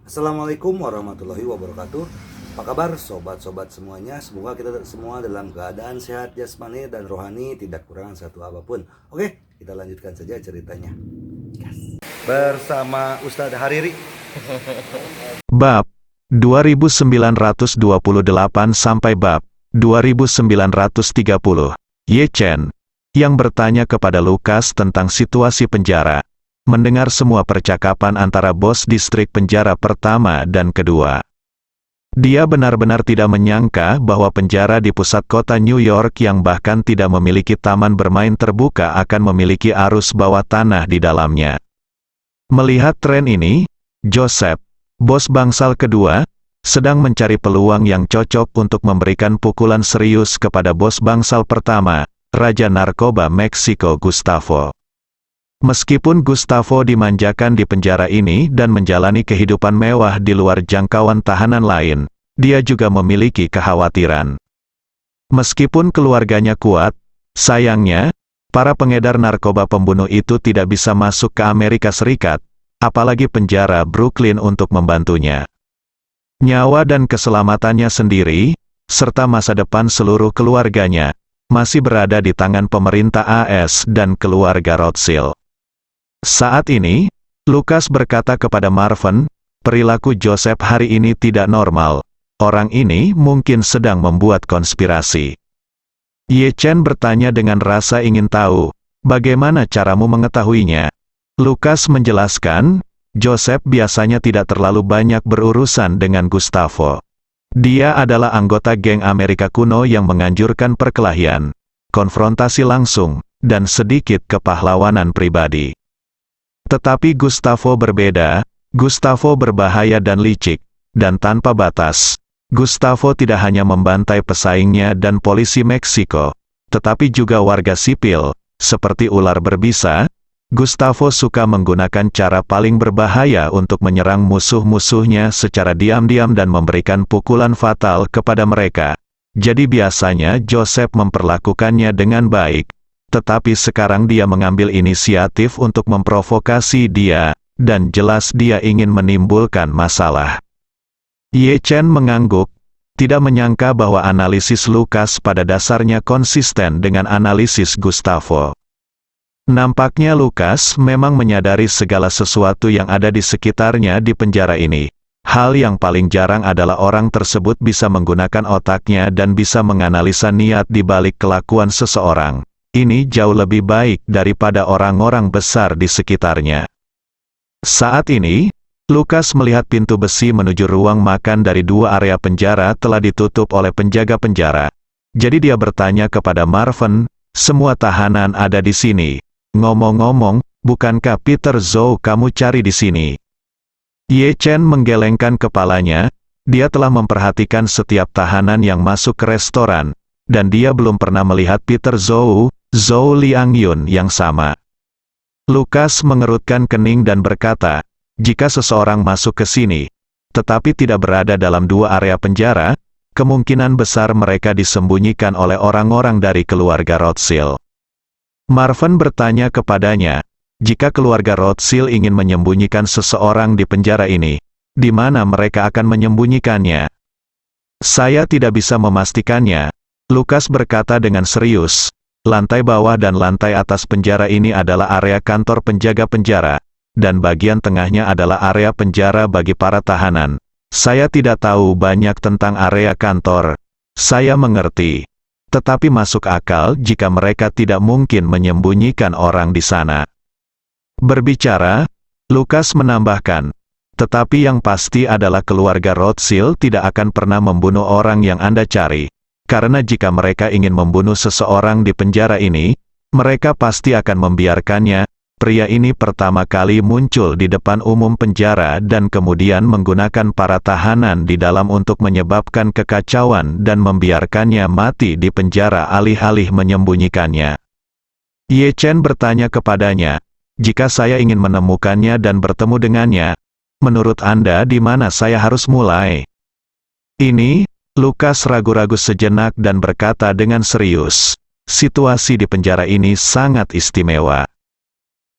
Assalamualaikum warahmatullahi wabarakatuh. Apa kabar sobat-sobat semuanya? Semoga kita semua dalam keadaan sehat jasmani dan rohani, tidak kurang satu apapun. Oke, kita lanjutkan saja ceritanya. Bersama Ustadz Hariri. Bab 2928 sampai bab 2930. Ye Chen yang bertanya kepada Lukas tentang situasi penjara, mendengar semua percakapan antara bos distrik penjara pertama dan kedua. Dia benar-benar tidak menyangka bahwa penjara di pusat kota New York yang bahkan tidak memiliki taman bermain terbuka akan memiliki arus bawah tanah di dalamnya. Melihat tren ini, Joseph, bos bangsal kedua, sedang mencari peluang yang cocok untuk memberikan pukulan serius kepada bos bangsal pertama, Raja Narkoba Meksiko Gustavo. Meskipun Gustavo dimanjakan di penjara ini dan menjalani kehidupan mewah di luar jangkauan tahanan lain, dia juga memiliki kekhawatiran. Meskipun keluarganya kuat, sayangnya, para pengedar narkoba pembunuh itu tidak bisa masuk ke Amerika Serikat, apalagi penjara Brooklyn untuk membantunya. Nyawa dan keselamatannya sendiri, serta masa depan seluruh keluarganya, masih berada di tangan pemerintah AS dan keluarga Rothschild. Saat ini, Lukas berkata kepada Marvin, perilaku Joseph hari ini tidak normal. Orang ini mungkin sedang membuat konspirasi. Ye Chen bertanya dengan rasa ingin tahu, bagaimana caramu mengetahuinya? Lukas menjelaskan, Joseph biasanya tidak terlalu banyak berurusan dengan Gustavo. Dia adalah anggota geng Amerika kuno yang menganjurkan perkelahian, konfrontasi langsung, dan sedikit kepahlawanan pribadi. Tetapi Gustavo berbeda, Gustavo berbahaya dan licik, dan tanpa batas. Gustavo tidak hanya membantai pesaingnya dan polisi Meksiko, tetapi juga warga sipil, seperti ular berbisa. Gustavo suka menggunakan cara paling berbahaya untuk menyerang musuh-musuhnya secara diam-diam dan memberikan pukulan fatal kepada mereka. Jadi biasanya Joseph memperlakukannya dengan baik. Tetapi sekarang dia mengambil inisiatif untuk memprovokasi dia, dan jelas dia ingin menimbulkan masalah. Ye Chen mengangguk, tidak menyangka bahwa analisis Lukas pada dasarnya konsisten dengan analisis Gustavo. Nampaknya Lukas memang menyadari segala sesuatu yang ada di sekitarnya di penjara ini. Hal yang paling jarang adalah orang tersebut bisa menggunakan otaknya dan bisa menganalisa niat di balik kelakuan seseorang. Ini jauh lebih baik daripada orang-orang besar di sekitarnya. Saat ini, Lukas melihat pintu besi menuju ruang makan dari dua area penjara telah ditutup oleh penjaga penjara. Jadi dia bertanya kepada Marvin, semua tahanan ada di sini. Ngomong-ngomong, bukankah Peter Zhou kamu cari di sini? Ye Chen menggelengkan kepalanya, dia telah memperhatikan setiap tahanan yang masuk ke restoran, dan dia belum pernah melihat Peter Zhou Liangyun yang sama. Lukas mengerutkan kening dan berkata, jika seseorang masuk ke sini, tetapi tidak berada dalam dua area penjara, kemungkinan besar mereka disembunyikan oleh orang-orang dari keluarga Rothschild. Marvin bertanya kepadanya, jika keluarga Rothschild ingin menyembunyikan seseorang di penjara ini, di mana mereka akan menyembunyikannya? Saya tidak bisa memastikannya, Lukas berkata dengan serius. Lantai bawah dan lantai atas penjara ini adalah area kantor penjaga penjara, dan bagian tengahnya adalah area penjara bagi para tahanan. Saya tidak tahu banyak tentang area kantor. Saya mengerti. Tetapi masuk akal jika mereka tidak mungkin menyembunyikan orang di sana. Berbicara, Lukas menambahkan, tetapi yang pasti adalah keluarga Rothschild tidak akan pernah membunuh orang yang Anda cari. Karena jika mereka ingin membunuh seseorang di penjara ini, mereka pasti akan membiarkannya. Pria ini pertama kali muncul di depan umum penjara dan kemudian menggunakan para tahanan di dalam untuk menyebabkan kekacauan dan membiarkannya mati di penjara alih-alih menyembunyikannya. Ye Chen bertanya kepadanya, jika saya ingin menemukannya dan bertemu dengannya, menurut Anda di mana saya harus mulai? Ini, Lukas ragu-ragu sejenak dan berkata dengan serius, situasi di penjara ini sangat istimewa.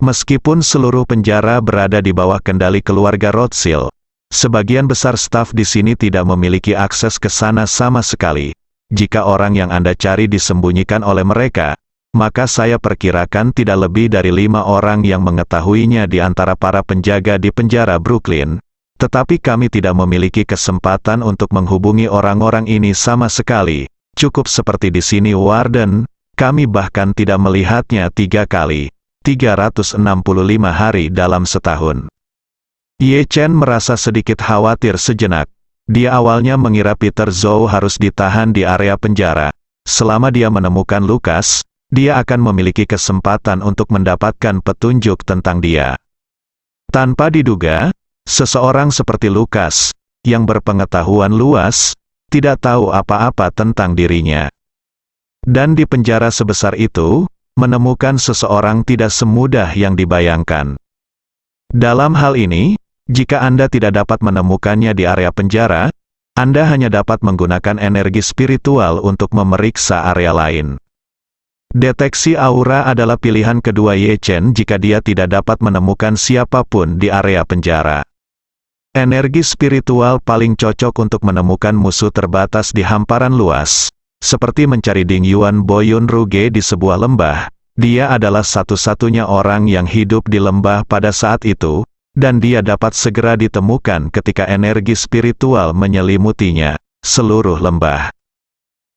Meskipun seluruh penjara berada di bawah kendali keluarga Rothschild, Sebagian besar staf di sini tidak memiliki akses ke sana sama sekali. Jika orang yang Anda cari disembunyikan oleh mereka, maka saya perkirakan tidak lebih dari 5 orang yang mengetahuinya di antara para penjaga di penjara Brooklyn. Tetapi kami tidak memiliki kesempatan untuk menghubungi orang-orang ini sama sekali. Cukup seperti di sini Warden, kami bahkan tidak melihatnya 3 kali, 365 hari dalam setahun. Ye Chen merasa sedikit khawatir sejenak. Dia awalnya mengira Peter Zhou harus ditahan di area penjara. Selama dia menemukan Lukas, dia akan memiliki kesempatan untuk mendapatkan petunjuk tentang dia. Tanpa diduga, seseorang seperti Lukas, yang berpengetahuan luas, tidak tahu apa-apa tentang dirinya. Dan di penjara sebesar itu, menemukan seseorang tidak semudah yang dibayangkan. Dalam hal ini, jika Anda tidak dapat menemukannya di area penjara, Anda hanya dapat menggunakan energi spiritual untuk memeriksa area lain. Deteksi aura adalah pilihan kedua Ye Chen jika dia tidak dapat menemukan siapapun di area penjara. Energi spiritual paling cocok untuk menemukan musuh terbatas di hamparan luas, seperti mencari Ding Yuan Boyun Ruge di sebuah lembah. Dia adalah satu-satunya orang yang hidup di lembah pada saat itu, dan dia dapat segera ditemukan ketika energi spiritual menyelimutinya, seluruh lembah.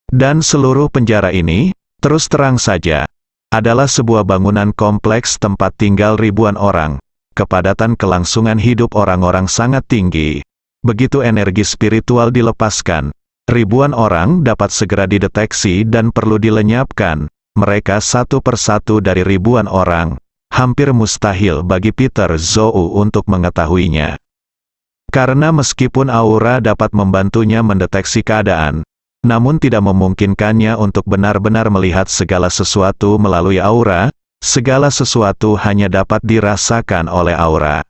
Dan seluruh penjara ini, terus terang saja, adalah sebuah bangunan kompleks tempat tinggal ribuan orang. Kepadatan kelangsungan hidup orang-orang sangat tinggi. Begitu energi spiritual dilepaskan, ribuan orang dapat segera dideteksi dan perlu dilenyapkan. Mereka satu persatu dari ribuan orang. Hampir mustahil bagi Peter Zhou untuk mengetahuinya. Karena meskipun aura dapat membantunya mendeteksi keadaan, namun tidak memungkinkannya untuk benar-benar melihat segala sesuatu melalui aura. Segala sesuatu hanya dapat dirasakan oleh aura.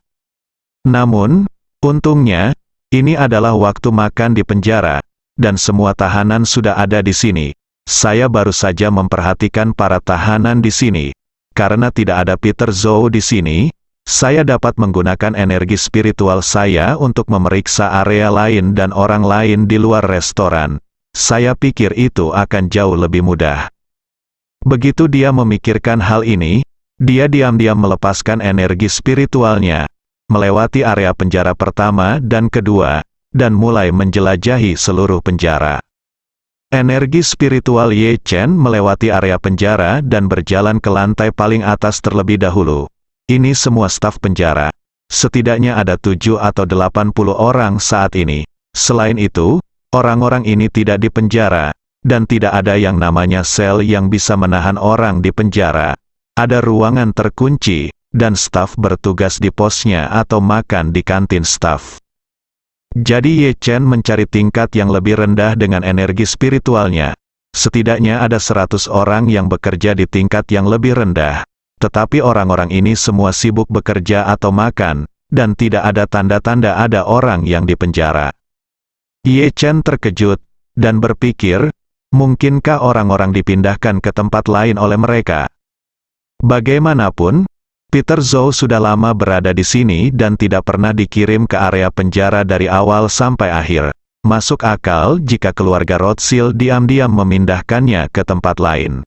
Namun, untungnya, ini adalah waktu makan di penjara, dan semua tahanan sudah ada di sini. Saya baru saja memperhatikan para tahanan di sini. Karena tidak ada Peter Zhou di sini, saya dapat menggunakan energi spiritual saya untuk memeriksa area lain dan orang lain di luar restoran. Saya pikir itu akan jauh lebih mudah. Begitu dia memikirkan hal ini, dia diam-diam melepaskan energi spiritualnya, melewati area penjara pertama dan kedua, dan mulai menjelajahi seluruh penjara. Energi spiritual Ye Chen melewati area penjara dan berjalan ke lantai paling atas terlebih dahulu. Ini semua staf penjara. Setidaknya ada 7 atau 80 orang saat ini. Selain itu, orang-orang ini tidak di penjara, dan tidak ada yang namanya sel yang bisa menahan orang di penjara. Ada ruangan terkunci, dan staf bertugas di posnya atau makan di kantin staf. Jadi Ye Chen mencari tingkat yang lebih rendah dengan energi spiritualnya. Setidaknya ada 100 orang yang bekerja di tingkat yang lebih rendah. Tetapi orang-orang ini semua sibuk bekerja atau makan, dan tidak ada tanda-tanda ada orang yang dipenjara. Ye Chen terkejut, dan berpikir, mungkinkah orang-orang dipindahkan ke tempat lain oleh mereka? Bagaimanapun, Peter Zhou sudah lama berada di sini dan tidak pernah dikirim ke area penjara dari awal sampai akhir. Masuk akal jika keluarga Rothschild diam-diam memindahkannya ke tempat lain.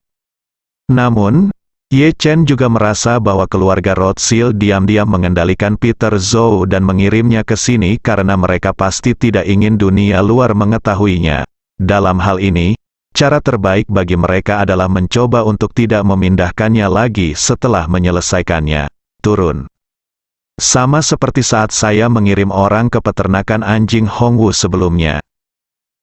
Namun, Ye Chen juga merasa bahwa keluarga Rothschild diam-diam mengendalikan Peter Zhou dan mengirimnya ke sini karena mereka pasti tidak ingin dunia luar mengetahuinya. Dalam hal ini, cara terbaik bagi mereka adalah mencoba untuk tidak memindahkannya lagi setelah menyelesaikannya. Turun. Sama seperti saat saya mengirim orang ke peternakan anjing Hongwu sebelumnya.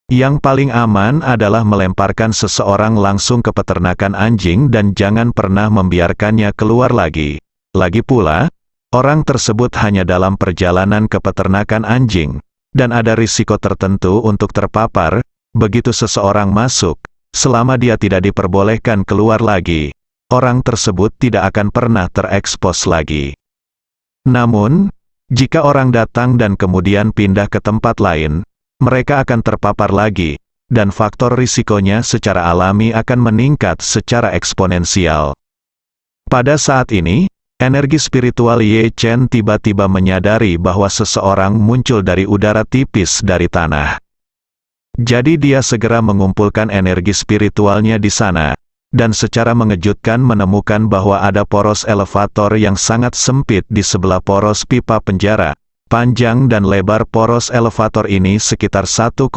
Yang paling aman adalah melemparkan seseorang langsung ke peternakan anjing dan jangan pernah membiarkannya keluar lagi. Lagi pula, orang tersebut hanya dalam perjalanan ke peternakan anjing, dan ada risiko tertentu untuk terpapar. Begitu seseorang masuk, selama dia tidak diperbolehkan keluar lagi, orang tersebut tidak akan pernah terekspos lagi. Namun, jika orang datang dan kemudian pindah ke tempat lain, mereka akan terpapar lagi, dan faktor risikonya secara alami akan meningkat secara eksponensial. Pada saat ini, Energi spiritual Ye Chen tiba-tiba menyadari bahwa seseorang muncul dari udara tipis dari tanah. Jadi dia segera mengumpulkan energi spiritualnya di sana, dan secara mengejutkan menemukan bahwa ada poros elevator yang sangat sempit di sebelah poros pipa penjara. Panjang dan lebar poros elevator ini sekitar 1,5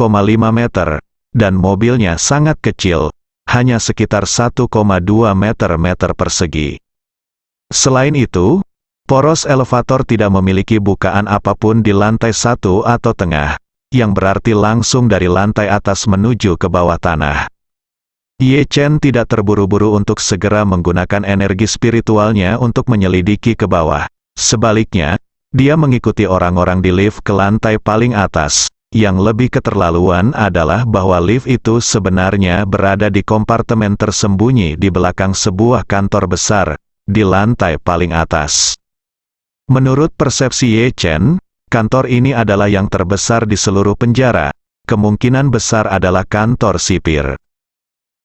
meter, dan mobilnya sangat kecil, hanya sekitar 1,2 meter persegi. Selain itu, poros elevator tidak memiliki bukaan apapun di lantai 1 atau tengah, yang berarti langsung dari lantai atas menuju ke bawah tanah. Ye Chen tidak terburu-buru untuk segera menggunakan energi spiritualnya untuk menyelidiki ke bawah. Sebaliknya, dia mengikuti orang-orang di lift ke lantai paling atas. Yang lebih keterlaluan adalah bahwa lift itu sebenarnya berada di kompartemen tersembunyi di belakang sebuah kantor besar, di lantai paling atas. Menurut persepsi Ye Chen, kantor ini adalah yang terbesar di seluruh penjara, kemungkinan besar adalah kantor sipir.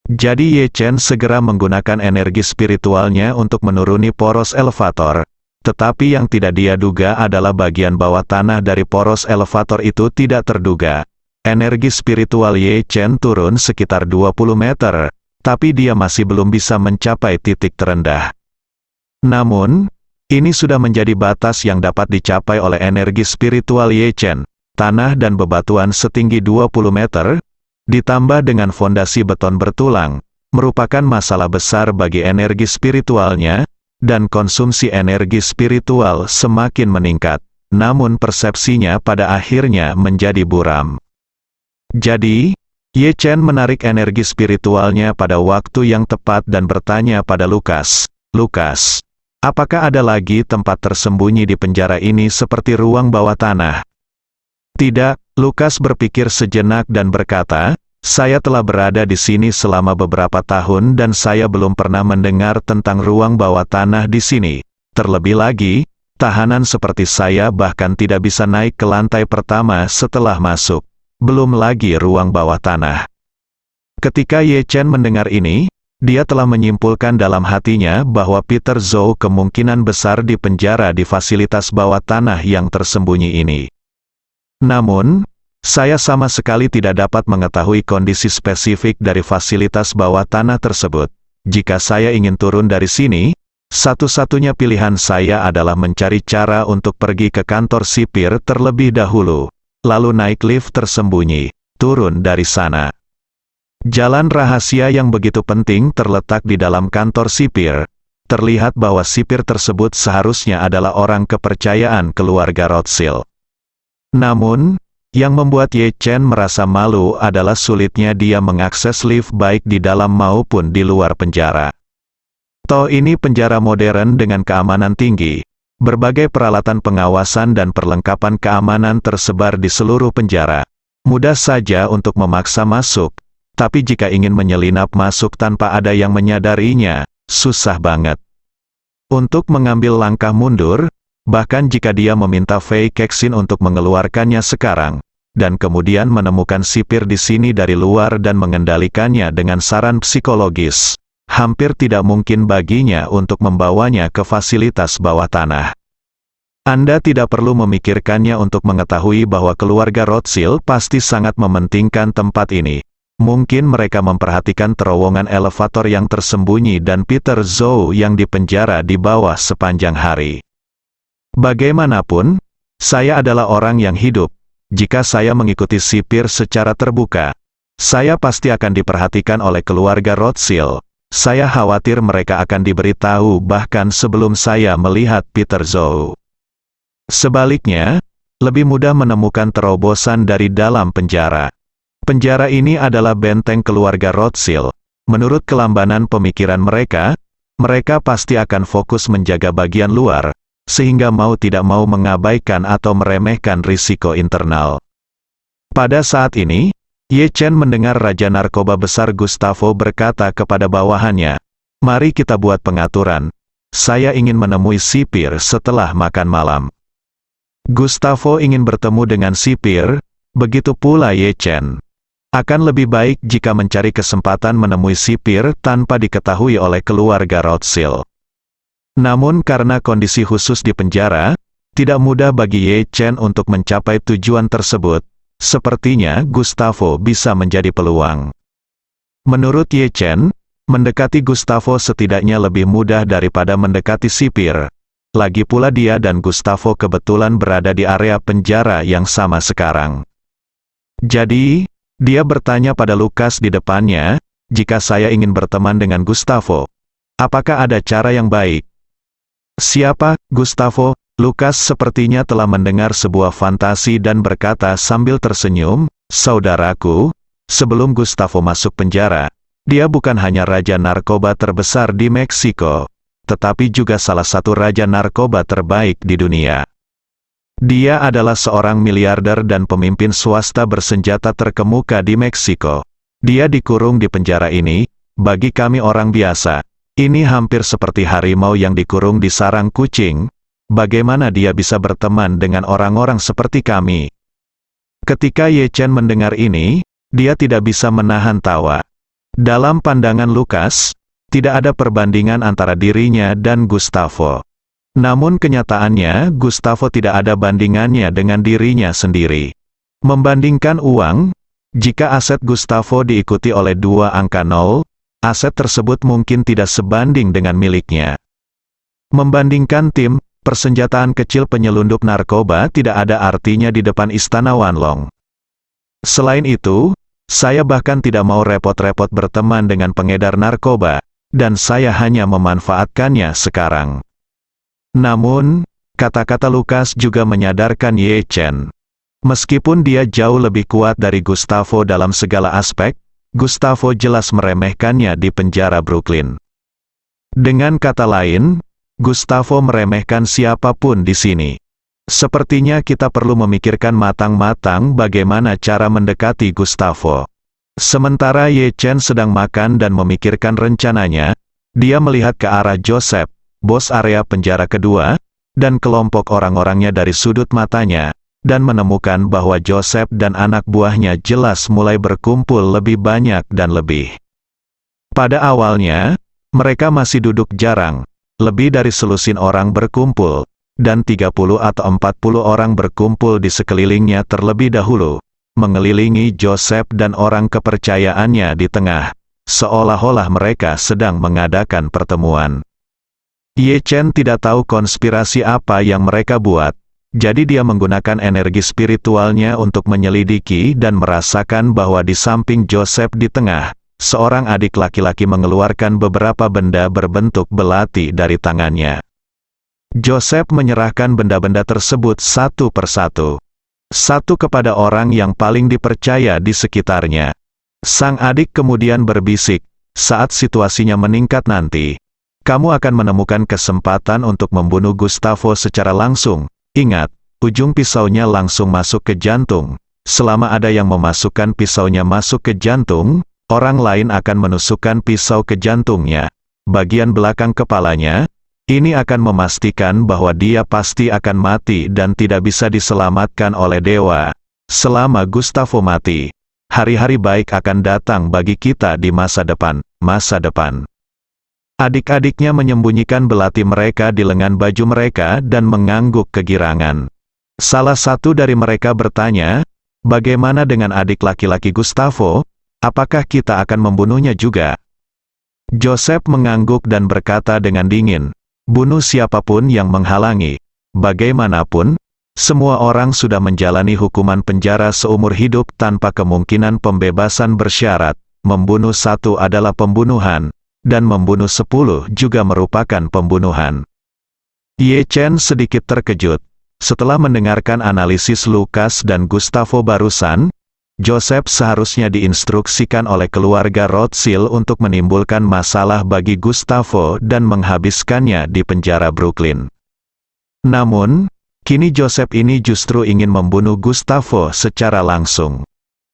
Jadi Ye Chen segera menggunakan energi spiritualnya untuk menuruni poros elevator, tetapi yang tidak dia duga adalah bagian bawah tanah dari poros elevator itu tidak terduga. Energi spiritual Ye Chen turun sekitar 20 meter, tapi dia masih belum bisa mencapai titik terendah. Namun, ini sudah menjadi batas yang dapat dicapai oleh energi spiritual Ye Chen. Tanah dan bebatuan setinggi 20 meter, ditambah dengan fondasi beton bertulang, merupakan masalah besar bagi energi spiritualnya, dan konsumsi energi spiritual semakin meningkat. Namun persepsinya pada akhirnya menjadi buram. Jadi, Ye Chen menarik energi spiritualnya pada waktu yang tepat dan bertanya pada Lukas, "Lukas, apakah ada lagi tempat tersembunyi di penjara ini seperti ruang bawah tanah?" "Tidak," Lukas berpikir sejenak dan berkata, "Saya telah berada di sini selama beberapa tahun dan saya belum pernah mendengar tentang ruang bawah tanah di sini. Terlebih lagi, tahanan seperti saya bahkan tidak bisa naik ke lantai pertama setelah masuk. Belum lagi ruang bawah tanah." Ketika Ye Chen mendengar ini, dia telah menyimpulkan dalam hatinya bahwa Peter Zhou kemungkinan besar di penjara di fasilitas bawah tanah yang tersembunyi ini. Namun, saya sama sekali tidak dapat mengetahui kondisi spesifik dari fasilitas bawah tanah tersebut. Jika saya ingin turun dari sini, satu-satunya pilihan saya adalah mencari cara untuk pergi ke kantor sipir terlebih dahulu, lalu naik lift tersembunyi, turun dari sana. Jalan rahasia yang begitu penting terletak di dalam kantor sipir. Terlihat bahwa sipir tersebut seharusnya adalah orang kepercayaan keluarga Rothschild. Namun, yang membuat Ye Chen merasa malu adalah sulitnya dia mengakses lift baik di dalam maupun di luar penjara. Toh ini penjara modern dengan keamanan tinggi. Berbagai peralatan pengawasan dan perlengkapan keamanan tersebar di seluruh penjara. Mudah saja untuk memaksa masuk, tapi jika ingin menyelinap masuk tanpa ada yang menyadarinya, susah banget. Untuk mengambil langkah mundur, bahkan jika dia meminta Fei Kexin untuk mengeluarkannya sekarang, dan kemudian menemukan sipir di sini dari luar dan mengendalikannya dengan saran psikologis, hampir tidak mungkin baginya untuk membawanya ke fasilitas bawah tanah. Anda tidak perlu memikirkannya untuk mengetahui bahwa keluarga Rothschild pasti sangat mementingkan tempat ini. Mungkin mereka memperhatikan terowongan elevator yang tersembunyi dan Peter Zhou yang dipenjara di bawah sepanjang hari. Bagaimanapun, saya adalah orang yang hidup. Jika saya mengikuti sipir secara terbuka, saya pasti akan diperhatikan oleh keluarga Rothschild. Saya khawatir mereka akan diberitahu bahkan sebelum saya melihat Peter Zhou. Sebaliknya, lebih mudah menemukan terobosan dari dalam penjara. Penjara ini adalah benteng keluarga Rothschild. Menurut kelambanan pemikiran mereka, mereka pasti akan fokus menjaga bagian luar, sehingga mau tidak mau mengabaikan atau meremehkan risiko internal. Pada saat ini, Ye Chen mendengar Raja Narkoba Besar Gustavo berkata kepada bawahannya, "Mari kita buat pengaturan. Saya ingin menemui sipir setelah makan malam." Gustavo ingin bertemu dengan sipir, begitu pula Ye Chen. Akan lebih baik jika mencari kesempatan menemui sipir tanpa diketahui oleh keluarga Rothschild. Namun karena kondisi khusus di penjara, tidak mudah bagi Ye Chen untuk mencapai tujuan tersebut. Sepertinya Gustavo bisa menjadi peluang. Menurut Ye Chen, mendekati Gustavo setidaknya lebih mudah daripada mendekati sipir. Lagi pula dia dan Gustavo kebetulan berada di area penjara yang sama sekarang. Jadi, dia bertanya pada Lukas di depannya, jika saya ingin berteman dengan Gustavo, apakah ada cara yang baik? Siapa, Gustavo? Lukas sepertinya telah mendengar sebuah fantasi dan berkata sambil tersenyum, saudaraku, sebelum Gustavo masuk penjara, dia bukan hanya raja narkoba terbesar di Meksiko, tetapi juga salah satu raja narkoba terbaik di dunia. Dia adalah seorang miliarder dan pemimpin swasta bersenjata terkemuka di Meksiko. Dia dikurung di penjara ini, bagi kami orang biasa, ini hampir seperti harimau yang dikurung di sarang kucing. Bagaimana dia bisa berteman dengan orang-orang seperti kami? Ketika Ye Chen mendengar ini, dia tidak bisa menahan tawa. Dalam pandangan Lukas, tidak ada perbandingan antara dirinya dan Gustavo. Namun kenyataannya, Gustavo tidak ada bandingannya dengan dirinya sendiri. Membandingkan uang, jika aset Gustavo diikuti oleh 2 angka 0, aset tersebut mungkin tidak sebanding dengan miliknya. Membandingkan tim, persenjataan kecil penyelundup narkoba tidak ada artinya di depan istana Wanlong. Selain itu, saya bahkan tidak mau repot-repot berteman dengan pengedar narkoba, dan saya hanya memanfaatkannya sekarang. Namun, kata-kata Lukas juga menyadarkan Ye Chen. Meskipun dia jauh lebih kuat dari Gustavo dalam segala aspek, Gustavo jelas meremehkannya di penjara Brooklyn. Dengan kata lain, Gustavo meremehkan siapapun di sini. Sepertinya kita perlu memikirkan matang-matang bagaimana cara mendekati Gustavo. Sementara Ye Chen sedang makan dan memikirkan rencananya, dia melihat ke arah Joseph, bos area penjara kedua, dan kelompok orang-orangnya dari sudut matanya, dan menemukan bahwa Joseph dan anak buahnya jelas mulai berkumpul lebih banyak dan lebih. Pada awalnya, mereka masih duduk jarang. Lebih dari selusin orang berkumpul, dan 30 atau 40 orang berkumpul di sekelilingnya terlebih dahulu, mengelilingi Joseph dan orang kepercayaannya di tengah, seolah-olah mereka sedang mengadakan pertemuan. Ye Chen tidak tahu konspirasi apa yang mereka buat, jadi dia menggunakan energi spiritualnya untuk menyelidiki dan merasakan bahwa di samping Joseph di tengah, seorang adik laki-laki mengeluarkan beberapa benda berbentuk belati dari tangannya. Joseph menyerahkan benda-benda tersebut satu persatu. Satu kepada orang yang paling dipercaya di sekitarnya. Sang adik kemudian berbisik, saat situasinya meningkat nanti, kamu akan menemukan kesempatan untuk membunuh Gustavo secara langsung. Ingat, ujung pisaunya langsung masuk ke jantung. Selama ada yang memasukkan pisaunya masuk ke jantung, orang lain akan menusukkan pisau ke jantungnya, bagian belakang kepalanya. Ini akan memastikan bahwa dia pasti akan mati dan tidak bisa diselamatkan oleh dewa. Selama Gustavo mati, hari-hari baik akan datang bagi kita di masa depan. Adik-adiknya menyembunyikan belati mereka di lengan baju mereka dan mengangguk kegirangan. Salah satu dari mereka bertanya, bagaimana dengan adik laki-laki Gustavo? Apakah kita akan membunuhnya juga? Joseph mengangguk dan berkata dengan dingin, bunuh siapapun yang menghalangi. Bagaimanapun, semua orang sudah menjalani hukuman penjara seumur hidup tanpa kemungkinan pembebasan bersyarat. Membunuh 1 adalah pembunuhan, dan membunuh 10 juga merupakan pembunuhan. Ye Chen sedikit terkejut. Setelah mendengarkan analisis Lukas dan Gustavo barusan, Joseph seharusnya diinstruksikan oleh keluarga Rothschild untuk menimbulkan masalah bagi Gustavo dan menghabiskannya di penjara Brooklyn. Namun, kini Joseph ini justru ingin membunuh Gustavo secara langsung.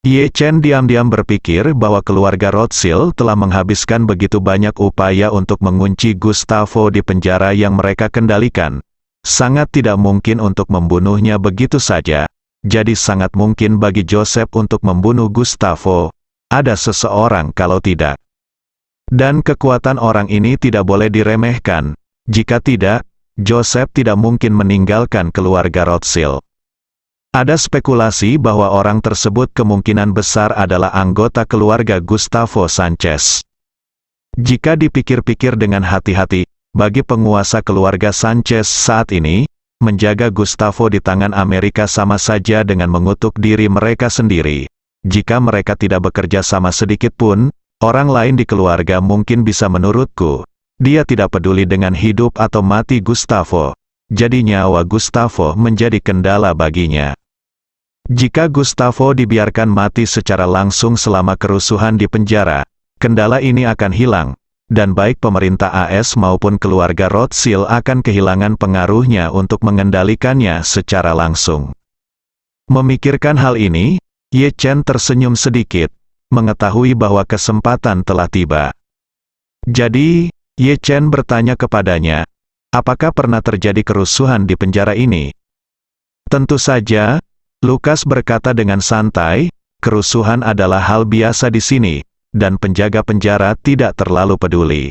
Ye Chen diam-diam berpikir bahwa keluarga Rothschild telah menghabiskan begitu banyak upaya untuk mengunci Gustavo di penjara yang mereka kendalikan. Sangat tidak mungkin untuk membunuhnya begitu saja. Jadi sangat mungkin bagi Joseph untuk membunuh Gustavo. Ada seseorang kalau tidak. Dan kekuatan orang ini tidak boleh diremehkan. Jika tidak, Joseph tidak mungkin meninggalkan keluarga Rothschild. Ada spekulasi bahwa orang tersebut kemungkinan besar adalah anggota keluarga Gustavo Sanchez. Jika dipikir-pikir dengan hati-hati, bagi penguasa keluarga Sanchez saat ini, menjaga Gustavo di tangan Amerika sama saja dengan mengutuk diri mereka sendiri. Jika mereka tidak bekerja sama sedikit pun, orang lain di keluarga mungkin bisa menurutku. Dia tidak peduli dengan hidup atau mati Gustavo. Jadi nyawa Gustavo menjadi kendala baginya. Jika Gustavo dibiarkan mati secara langsung selama kerusuhan di penjara, kendala ini akan hilang, dan baik pemerintah AS maupun keluarga Rothschild akan kehilangan pengaruhnya untuk mengendalikannya secara langsung. Memikirkan hal ini, Ye Chen tersenyum sedikit, mengetahui bahwa kesempatan telah tiba. Jadi, Ye Chen bertanya kepadanya, apakah pernah terjadi kerusuhan di penjara ini? Tentu saja, Lukas berkata dengan santai, kerusuhan adalah hal biasa di sini, dan penjaga penjara tidak terlalu peduli.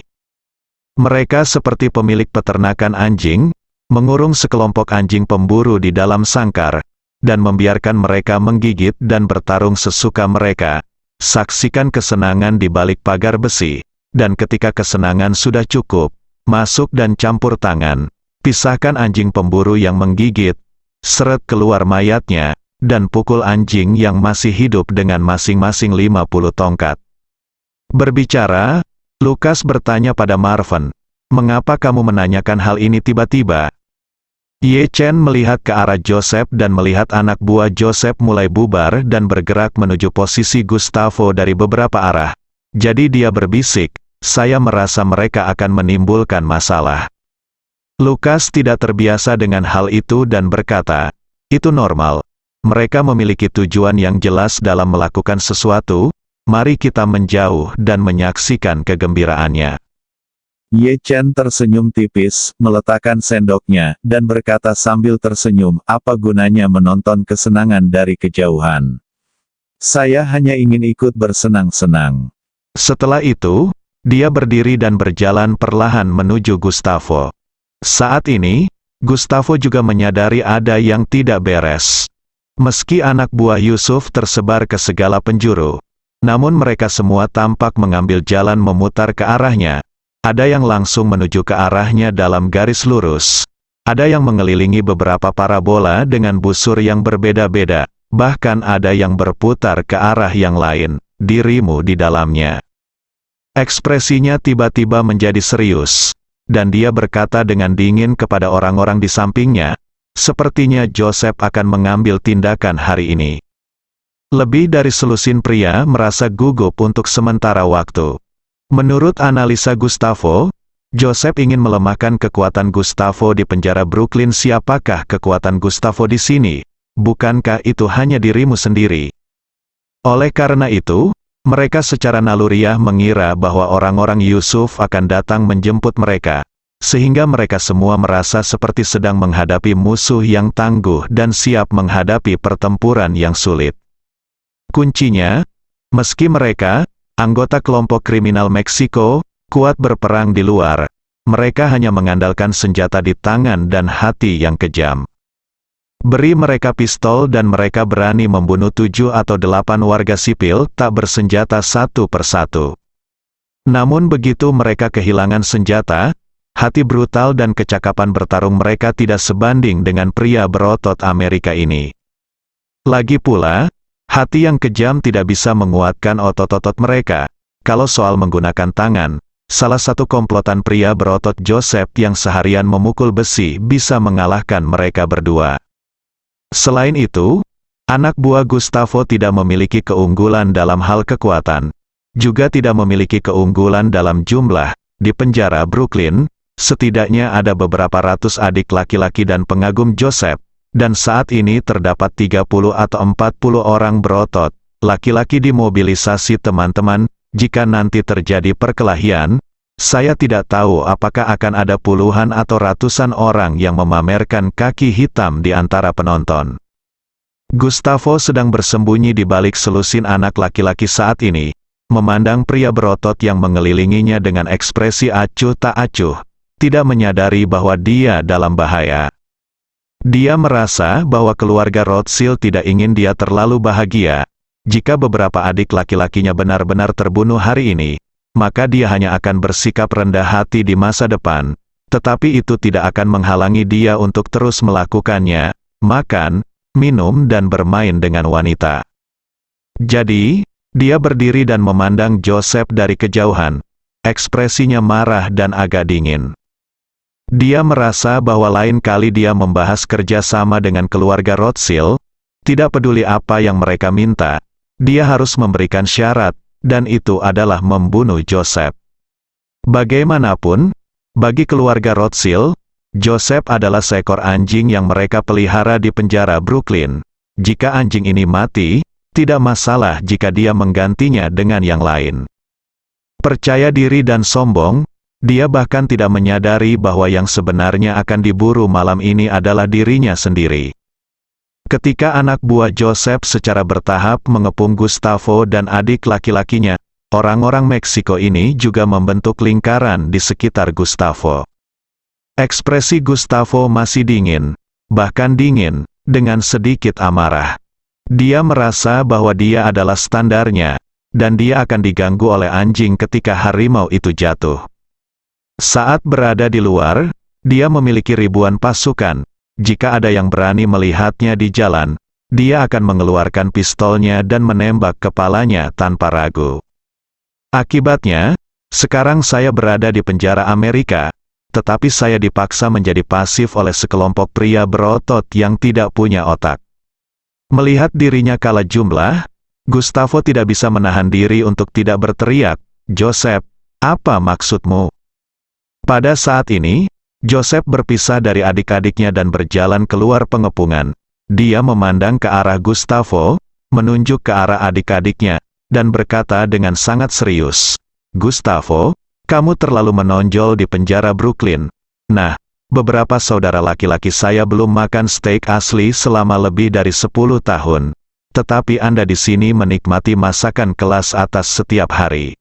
Mereka seperti pemilik peternakan anjing, mengurung sekelompok anjing pemburu di dalam sangkar, dan membiarkan mereka menggigit dan bertarung sesuka mereka. Saksikan kesenangan di balik pagar besi, dan ketika kesenangan sudah cukup, masuk dan campur tangan, pisahkan anjing pemburu yang menggigit, seret keluar mayatnya, dan pukul anjing yang masih hidup dengan masing-masing 50 tongkat. Berbicara, Lukas bertanya pada Marvin, mengapa kamu menanyakan hal ini tiba-tiba? Ye Chen melihat ke arah Joseph dan melihat anak buah Joseph mulai bubar dan bergerak menuju posisi Gustavo dari beberapa arah. Jadi dia berbisik, saya merasa mereka akan menimbulkan masalah. Lukas tidak terbiasa dengan hal itu dan berkata, itu normal. Mereka memiliki tujuan yang jelas dalam melakukan sesuatu, mari kita menjauh dan menyaksikan kegembiraannya. Ye Chen tersenyum tipis, meletakkan sendoknya, dan berkata sambil tersenyum, apa gunanya menonton kesenangan dari kejauhan? Saya hanya ingin ikut bersenang-senang. Setelah itu, dia berdiri dan berjalan perlahan menuju Gustavo. Saat ini, Gustavo juga menyadari ada yang tidak beres. Meski anak buah Yusuf tersebar ke segala penjuru, namun mereka semua tampak mengambil jalan memutar ke arahnya. Ada yang langsung menuju ke arahnya dalam garis lurus. Ada yang mengelilingi beberapa parabola dengan busur yang berbeda-beda. Bahkan ada yang berputar ke arah yang lain, dirimu di dalamnya. Ekspresinya tiba-tiba menjadi serius, dan dia berkata dengan dingin kepada orang-orang di sampingnya, sepertinya Joseph akan mengambil tindakan hari ini. Lebih dari selusin pria merasa gugup untuk sementara waktu. Menurut analisa Gustavo, Joseph ingin melemahkan kekuatan Gustavo di penjara Brooklyn. Siapakah kekuatan Gustavo di sini? Bukankah itu hanya dirimu sendiri? Oleh karena itu, mereka secara naluriah mengira bahwa orang-orang Yusuf akan datang menjemput mereka, sehingga mereka semua merasa seperti sedang menghadapi musuh yang tangguh dan siap menghadapi pertempuran yang sulit. Kuncinya, meski mereka, anggota kelompok kriminal Meksiko, kuat berperang di luar, mereka hanya mengandalkan senjata di tangan dan hati yang kejam. Beri mereka pistol dan mereka berani membunuh 7 atau 8 warga sipil tak bersenjata satu persatu. Namun begitu mereka kehilangan senjata, hati brutal dan kecakapan bertarung mereka tidak sebanding dengan pria berotot Amerika ini. Lagi pula, hati yang kejam tidak bisa menguatkan otot-otot mereka. Kalau soal menggunakan tangan, salah satu komplotan pria berotot Joseph yang seharian memukul besi bisa mengalahkan mereka berdua. Selain itu, anak buah Gustavo tidak memiliki keunggulan dalam hal kekuatan, juga tidak memiliki keunggulan dalam jumlah. Di penjara Brooklyn, setidaknya ada beberapa ratus adik laki-laki dan pengagum Joseph, dan saat ini terdapat 30 atau 40 orang berotot, laki-laki dimobilisasi teman-teman. Jika nanti terjadi perkelahian, saya tidak tahu apakah akan ada puluhan atau ratusan orang yang memamerkan kaki hitam di antara penonton. Gustavo sedang bersembunyi di balik selusin anak laki-laki saat ini, memandang pria berotot yang mengelilinginya dengan ekspresi acuh tak acuh. tidak menyadari bahwa dia dalam bahaya. Dia merasa bahwa keluarga Rothschild tidak ingin dia terlalu bahagia. Jika beberapa adik laki-lakinya benar-benar terbunuh hari ini, maka dia hanya akan bersikap rendah hati di masa depan. Tetapi itu tidak akan menghalangi dia untuk terus melakukannya, makan, minum dan bermain dengan wanita. Jadi, dia berdiri dan memandang Joseph dari kejauhan. Ekspresinya marah dan agak dingin. Dia merasa bahwa lain kali dia membahas kerjasama dengan keluarga Rothschild, tidak peduli apa yang mereka minta, dia harus memberikan syarat, dan itu adalah membunuh Joseph. Bagaimanapun, bagi keluarga Rothschild, Joseph adalah seekor anjing yang mereka pelihara di penjara Brooklyn. Jika anjing ini mati, tidak masalah jika dia menggantinya dengan yang lain. Percaya diri dan sombong, dia bahkan tidak menyadari bahwa yang sebenarnya akan diburu malam ini adalah dirinya sendiri. Ketika anak buah Joseph secara bertahap mengepung Gustavo dan adik laki-lakinya, orang-orang Meksiko ini juga membentuk lingkaran di sekitar Gustavo. Ekspresi Gustavo masih dingin, bahkan dingin, dengan sedikit amarah. Dia merasa bahwa dia adalah standarnya, dan dia akan diganggu oleh anjing ketika harimau itu jatuh. Saat berada di luar, dia memiliki ribuan pasukan. Jika ada yang berani melihatnya di jalan, dia akan mengeluarkan pistolnya dan menembak kepalanya tanpa ragu. Akibatnya, sekarang saya berada di penjara Amerika, tetapi saya dipaksa menjadi pasif oleh sekelompok pria berotot yang tidak punya otak. Melihat dirinya kalah jumlah, Gustavo tidak bisa menahan diri untuk tidak berteriak, "Joseph, apa maksudmu?" Pada saat ini, Joseph berpisah dari adik-adiknya dan berjalan keluar pengepungan. Dia memandang ke arah Gustavo, menunjuk ke arah adik-adiknya, dan berkata dengan sangat serius, "Gustavo, kamu terlalu menonjol di penjara Brooklyn. Nah, beberapa saudara laki-laki saya belum makan steak asli selama lebih dari 10 tahun. Tetapi Anda di sini menikmati masakan kelas atas setiap hari.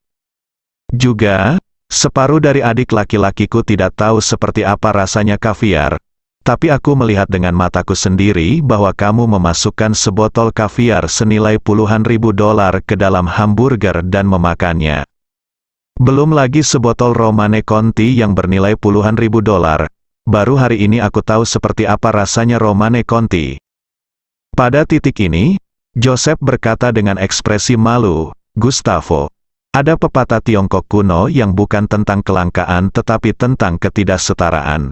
Juga, separuh dari adik laki-lakiku tidak tahu seperti apa rasanya kaviar, tapi aku melihat dengan mataku sendiri bahwa kamu memasukkan sebotol kaviar senilai puluhan ribu dolar ke dalam hamburger dan memakannya. Belum lagi sebotol Romane Conti yang bernilai puluhan ribu dolar. Baru hari ini aku tahu seperti apa rasanya Romane Conti." Pada titik ini, Joseph berkata dengan ekspresi malu, "Gustavo, ada pepatah Tiongkok kuno yang bukan tentang kelangkaan tetapi tentang ketidaksetaraan.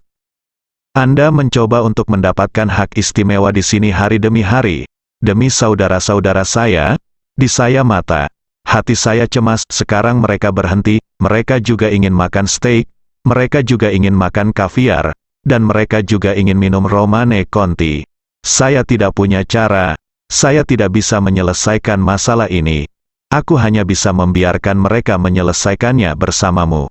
Anda mencoba untuk mendapatkan hak istimewa di sini hari demi hari, demi saudara-saudara saya, di saya mata. Hati saya cemas, sekarang mereka berhenti, mereka juga ingin makan steak, mereka juga ingin makan kaviar, dan mereka juga ingin minum Romane Conti. Saya tidak punya cara, saya tidak bisa menyelesaikan masalah ini. Aku hanya bisa membiarkan mereka menyelesaikannya bersamamu."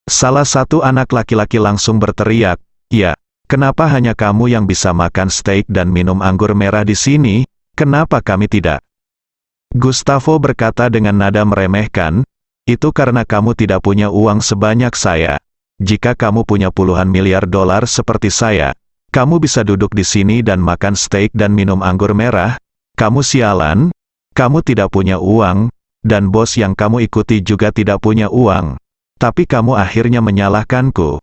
Salah satu anak laki-laki langsung berteriak, "Ya, kenapa hanya kamu yang bisa makan steak dan minum anggur merah di sini, kenapa kami tidak?" Gustavo berkata dengan nada meremehkan, "Itu karena kamu tidak punya uang sebanyak saya. Jika kamu punya puluhan miliar dolar seperti saya, kamu bisa duduk di sini dan makan steak dan minum anggur merah. Kamu sialan. Kamu tidak punya uang, dan bos yang kamu ikuti juga tidak punya uang. Tapi kamu akhirnya menyalahkanku."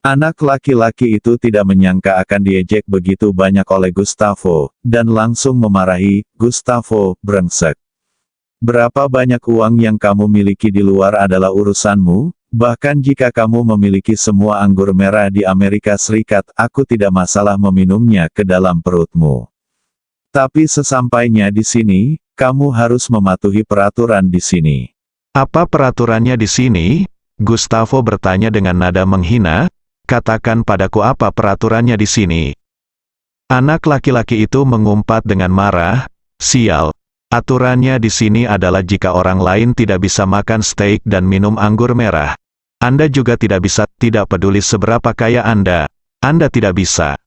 Anak laki-laki itu tidak menyangka akan diejek begitu banyak oleh Gustavo, dan langsung memarahi, "Gustavo, brengsek. Berapa banyak uang yang kamu miliki di luar adalah urusanmu, bahkan jika kamu memiliki semua anggur merah di Amerika Serikat, aku tidak masalah meminumnya ke dalam perutmu. Tapi sesampainya di sini, kamu harus mematuhi peraturan di sini." "Apa peraturannya di sini?" Gustavo bertanya dengan nada menghina. "Katakan padaku apa peraturannya di sini." Anak laki-laki itu mengumpat dengan marah, "Sial. Aturannya di sini adalah jika orang lain tidak bisa makan steak dan minum anggur merah, Anda juga tidak bisa, tidak peduli seberapa kaya Anda tidak bisa."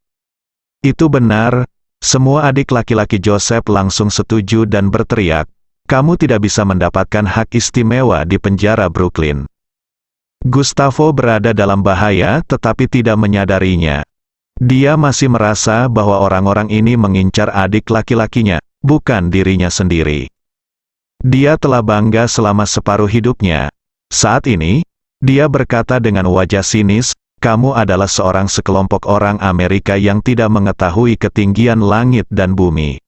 Itu benar. Semua adik laki-laki Joseph langsung setuju dan berteriak, "Kamu tidak bisa mendapatkan hak istimewa di penjara Brooklyn." Gustavo berada dalam bahaya tetapi tidak menyadarinya. Dia masih merasa bahwa orang-orang ini mengincar adik laki-lakinya, bukan dirinya sendiri. Dia telah bangga selama separuh hidupnya. Saat ini, dia berkata dengan wajah sinis, "Kamu adalah seorang sekelompok orang Amerika yang tidak mengetahui ketinggian langit dan bumi.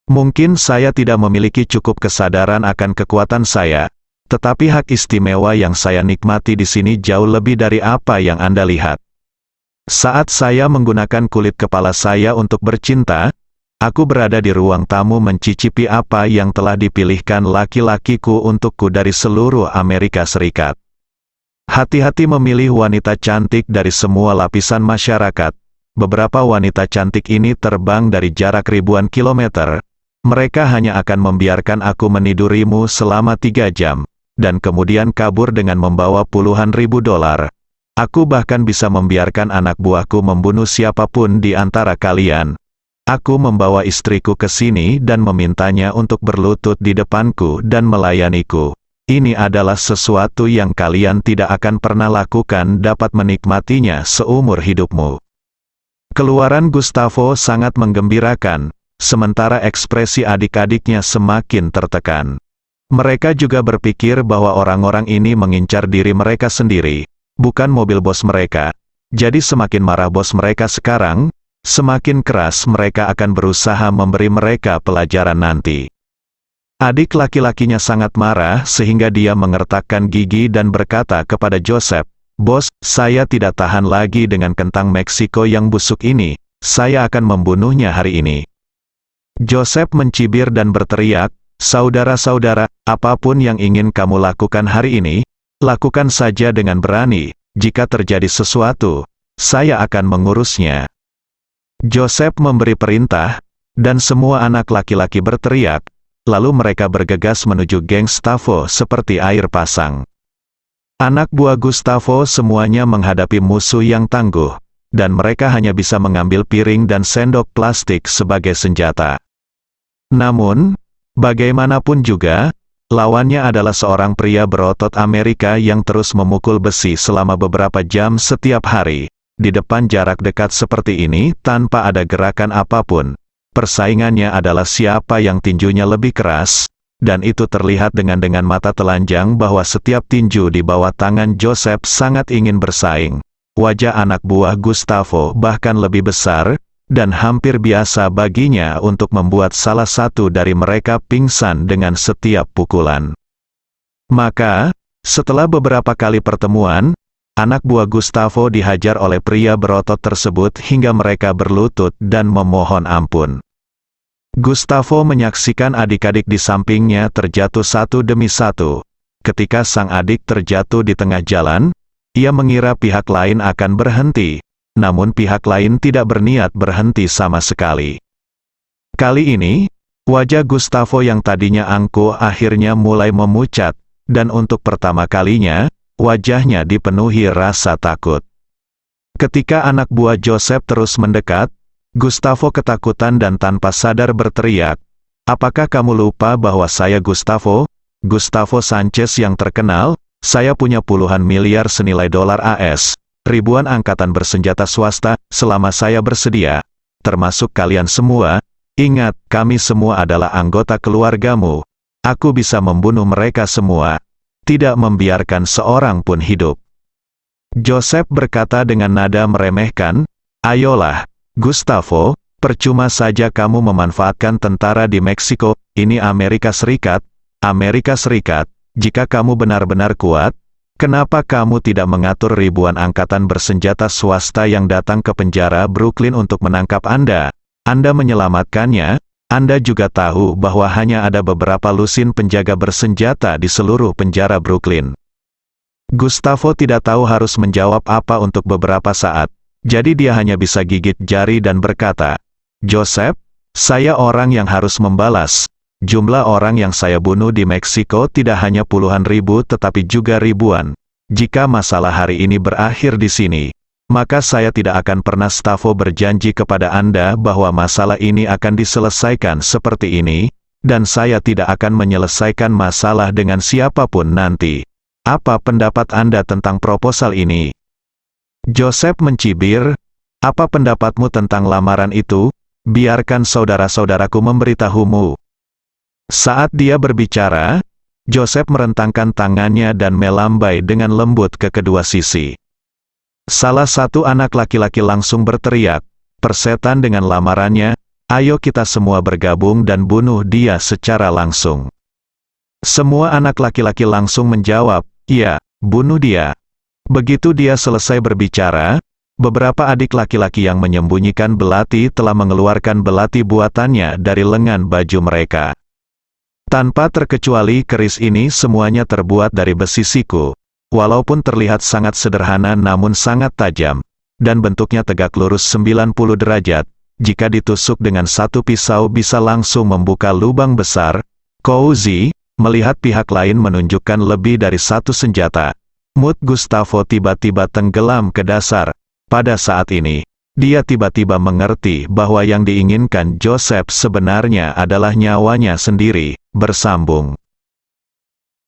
Mungkin saya tidak memiliki cukup kesadaran akan kekuatan saya, tetapi hak istimewa yang saya nikmati di sini jauh lebih dari apa yang Anda lihat. Saat saya menggunakan kulit kepala saya untuk bercinta, aku berada di ruang tamu mencicipi apa yang telah dipilihkan laki-lakiku untukku dari seluruh Amerika Serikat. Hati-hati memilih wanita cantik dari semua lapisan masyarakat. Beberapa wanita cantik ini terbang dari jarak ribuan kilometer. Mereka hanya akan membiarkan aku menidurimu selama 3 jam, dan kemudian kabur dengan membawa puluhan ribu dolar. Aku bahkan bisa membiarkan anak buahku membunuh siapapun di antara kalian. Aku membawa istriku ke sini dan memintanya untuk berlutut di depanku dan melayaniku. Ini adalah sesuatu yang kalian tidak akan pernah lakukan, dapat menikmatinya seumur hidupmu." Keluaran Gustavo sangat menggembirakan, sementara ekspresi adik-adiknya semakin tertekan. Mereka juga berpikir bahwa orang-orang ini mengincar diri mereka sendiri, bukan mobil bos mereka. Jadi semakin marah bos mereka sekarang, semakin keras mereka akan berusaha memberi mereka pelajaran nanti. Adik laki-lakinya sangat marah sehingga dia mengertakkan gigi dan berkata kepada Joseph, "Bos, saya tidak tahan lagi dengan kentang Meksiko yang busuk ini, saya akan membunuhnya hari ini." Joseph mencibir dan berteriak, "Saudara-saudara, apapun yang ingin kamu lakukan hari ini, lakukan saja dengan berani, jika terjadi sesuatu, saya akan mengurusnya." Joseph memberi perintah, dan semua anak laki-laki berteriak, lalu mereka bergegas menuju geng Gustavo seperti air pasang. Anak buah Gustavo semuanya menghadapi musuh yang tangguh, dan mereka hanya bisa mengambil piring dan sendok plastik sebagai senjata. Namun, bagaimanapun juga, lawannya adalah seorang pria berotot Amerika yang terus memukul besi selama beberapa jam setiap hari. Di depan jarak dekat seperti ini, tanpa ada gerakan apapun, persaingannya adalah siapa yang tinjunya lebih keras, dan itu terlihat dengan mata telanjang bahwa setiap tinju di bawah tangan Joseph sangat ingin bersaing. Wajah anak buah Gustavo bahkan lebih besar, dan hampir biasa baginya untuk membuat salah satu dari mereka pingsan dengan setiap pukulan. Maka, setelah beberapa kali pertemuan, anak buah Gustavo dihajar oleh pria berotot tersebut hingga mereka berlutut dan memohon ampun. Gustavo menyaksikan adik-adik di sampingnya terjatuh satu demi satu. Ketika sang adik terjatuh di tengah jalan, ia mengira pihak lain akan berhenti, namun pihak lain tidak berniat berhenti sama sekali. Kali ini, wajah Gustavo yang tadinya angkuh akhirnya mulai memucat, dan untuk pertama kalinya, wajahnya dipenuhi rasa takut. Ketika anak buah Joseph terus mendekat, Gustavo ketakutan dan tanpa sadar berteriak, "Apakah kamu lupa bahwa saya Gustavo? Gustavo Sanchez yang terkenal, saya punya puluhan miliar senilai dolar AS, ribuan angkatan bersenjata swasta, selama saya bersedia. Termasuk kalian semua, ingat, kami semua adalah anggota keluargamu. Aku bisa membunuh mereka semua. Tidak membiarkan seorang pun hidup." Joseph berkata dengan nada meremehkan, "Ayolah, Gustavo, percuma saja kamu memanfaatkan tentara di Meksiko, ini Amerika Serikat. Amerika Serikat, jika kamu benar-benar kuat, kenapa kamu tidak mengatur ribuan angkatan bersenjata swasta yang datang ke penjara Brooklyn untuk menangkap Anda? Anda menyelamatkannya. Anda juga tahu bahwa hanya ada beberapa lusin penjaga bersenjata di seluruh penjara Brooklyn." Gustavo tidak tahu harus menjawab apa untuk beberapa saat, jadi dia hanya bisa gigit jari dan berkata, "Joseph, saya orang yang harus membalas. Jumlah orang yang saya bunuh di Meksiko tidak hanya puluhan ribu tetapi juga ribuan. Jika masalah hari ini berakhir di sini, maka saya tidak akan pernah." Gustavo berjanji kepada Anda bahwa masalah ini akan diselesaikan seperti ini, dan saya tidak akan menyelesaikan masalah dengan siapapun nanti. Apa pendapat Anda tentang proposal ini? Joseph mencibir, apa pendapatmu tentang lamaran itu? Biarkan saudara-saudaraku memberitahumu. Saat dia berbicara, Joseph merentangkan tangannya dan melambai dengan lembut ke kedua sisi. Salah satu anak laki-laki langsung berteriak, "Persetan dengan lamarannya, ayo kita semua bergabung dan bunuh dia secara langsung." Semua anak laki-laki langsung menjawab, "Iya, bunuh dia." Begitu dia selesai berbicara, beberapa adik laki-laki yang menyembunyikan belati telah mengeluarkan belati buatannya dari lengan baju mereka. Tanpa terkecuali keris ini semuanya terbuat dari besi siku. Walaupun terlihat sangat sederhana namun sangat tajam, dan bentuknya tegak lurus 90 derajat, jika ditusuk dengan satu pisau bisa langsung membuka lubang besar. Kouzi melihat pihak lain menunjukkan lebih dari satu senjata. Mood Gustavo tiba-tiba tenggelam ke dasar. Pada saat ini, dia tiba-tiba mengerti bahwa yang diinginkan Joseph sebenarnya adalah nyawanya sendiri. Bersambung.